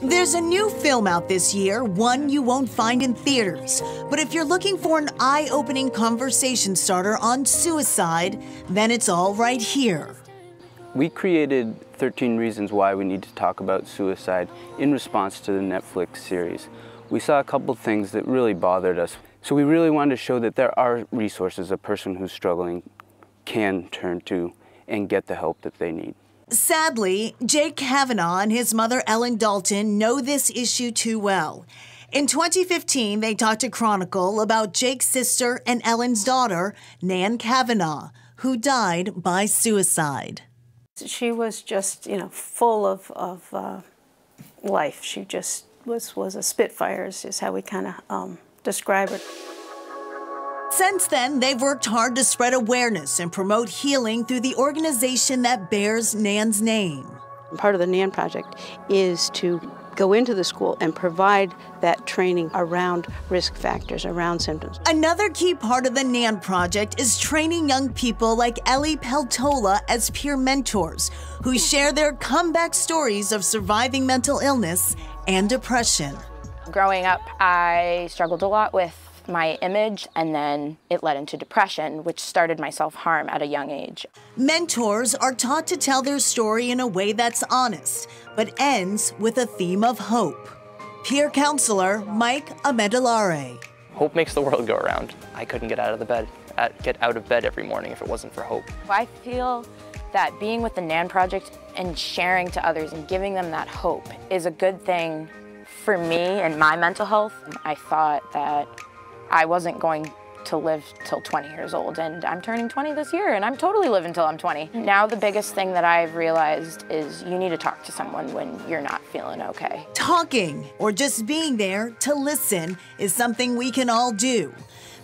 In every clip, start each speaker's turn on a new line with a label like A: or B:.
A: There's a new film out this year, one you won't find in theaters. But if you're looking for an eye-opening conversation starter on suicide, then it's all right here.
B: We created 13 Reasons Why We Need to Talk About Suicide in response to the Netflix series. We saw a couple things that really bothered us. So we really wanted to show that there are resources a person who's struggling can turn to and get the help that they need.
A: Sadly, Jake Kavanaugh and his mother Ellen Dalton know this issue too well. In 2015, they talked to Chronicle about Jake's sister and Ellen's daughter, Nan Kavanaugh, who died by suicide.
C: She was just, full of life. She just was a spitfire, is how we kind of describe her.
A: Since then, they've worked hard to spread awareness and promote healing through the organization that bears Nan's name.
C: Part of the NAN project is to go into the school and provide that training around risk factors, around symptoms.
A: Another key part of the NAN project is training young people like Ellie Peltola as peer mentors who share their comeback stories of surviving mental illness and depression.
D: Growing up, I struggled a lot with my image, and then it led into depression, which started my self-harm at a young age.
A: Mentors are taught to tell their story in a way that's honest, but ends with a theme of hope. Peer counselor Mike Amedalare.
E: Hope makes the world go around. I couldn't get out of bed every morning if it wasn't for hope.
D: I feel that being with the NAN project and sharing to others and giving them that hope is a good thing for me and my mental health. I thought that I wasn't going to live till 20 years old, and I'm turning 20 this year, and I'm totally living till I'm 20. Now the biggest thing that I've realized is you need to talk to someone when you're not feeling okay.
A: Talking, or just being there to listen, is something we can all do.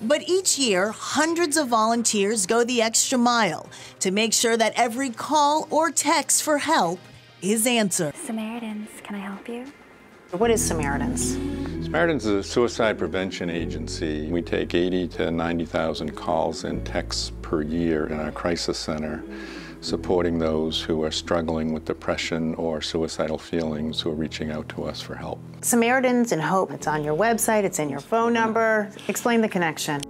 A: But each year, hundreds of volunteers go the extra mile to make sure that every call or text for help is answered.
F: Samaritans, can I help you?
G: What is Samaritans?
H: Samaritans is a suicide prevention agency. We take 80 to 90,000 calls and texts per year in our crisis center, supporting those who are struggling with depression or suicidal feelings who are reaching out to us for help.
G: Samaritans and Hope, it's on your website, it's in your phone number. Explain the connection.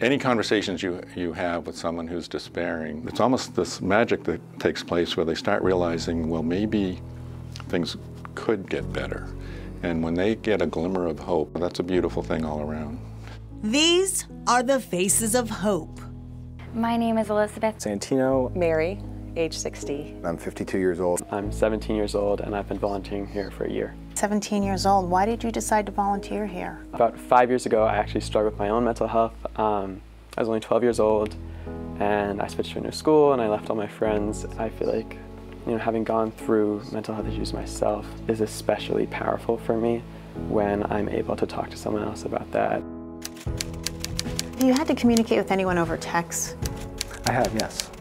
H: Any conversations you have with someone who's despairing, it's almost this magic that takes place where they start realizing, well, maybe things could get better. And when they get a glimmer of hope, that's a beautiful thing all around.
A: These are the faces of hope.
F: My name is Elizabeth
I: Santino.
J: Mary, age 60.
I: I'm 52 years old.
K: I'm 17 years old, and I've been volunteering here for a year.
G: 17 years old. Why did you decide to volunteer here?
K: About 5 years ago, I actually struggled with my own mental health. I was only 12 years old, and I switched to a new school, and I left all my friends. I feel like having gone through mental health issues myself is especially powerful for me when I'm able to talk to someone else about that.
G: Have you had to communicate with anyone over text?
I: I have, yes.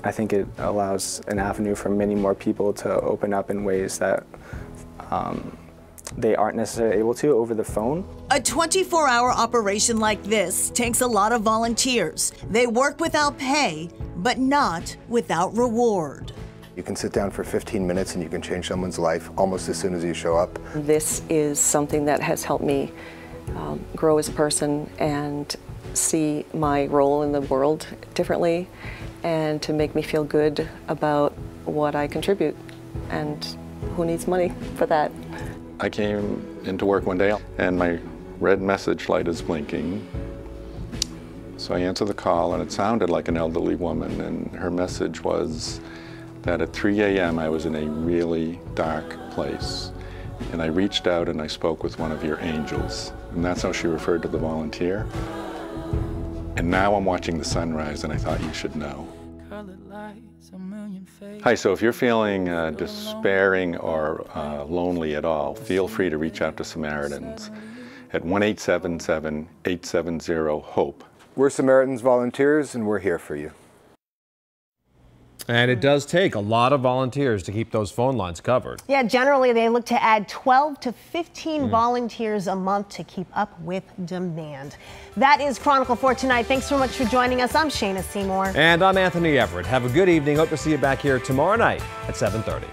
I: I think it allows an avenue for many more people to open up in ways that they aren't necessarily able to over the phone.
A: A 24-hour operation like this takes a lot of volunteers. They work without pay, but not without reward.
L: You can sit down for 15 minutes and you can change someone's life almost as soon as you show up.
J: This is something that has helped me grow as a person and see my role in the world differently, and to make me feel good about what I contribute, and who needs money for that.
H: I came into work one day and my red message light is blinking. So I answered the call, and it sounded like an elderly woman, and her message was that at 3 a.m. I was in a really dark place. And I reached out and I spoke with one of your angels. And that's how she referred to the volunteer. And now I'm watching the sunrise, and I thought you should know. Hi, so if you're feeling despairing or lonely at all, feel free to reach out to Samaritans at 1-877-870-HOPE.
L: We're Samaritans volunteers, and we're here for you.
M: And it does take a lot of volunteers to keep those phone lines covered.
N: Yeah, generally they look to add 12 to 15 volunteers a month to keep up with demand. That is Chronicle for tonight. Thanks so much for joining us. I'm Shayna Seymour.
M: And I'm Anthony Everett. Have a good evening. Hope to see you back here tomorrow night at 7:30.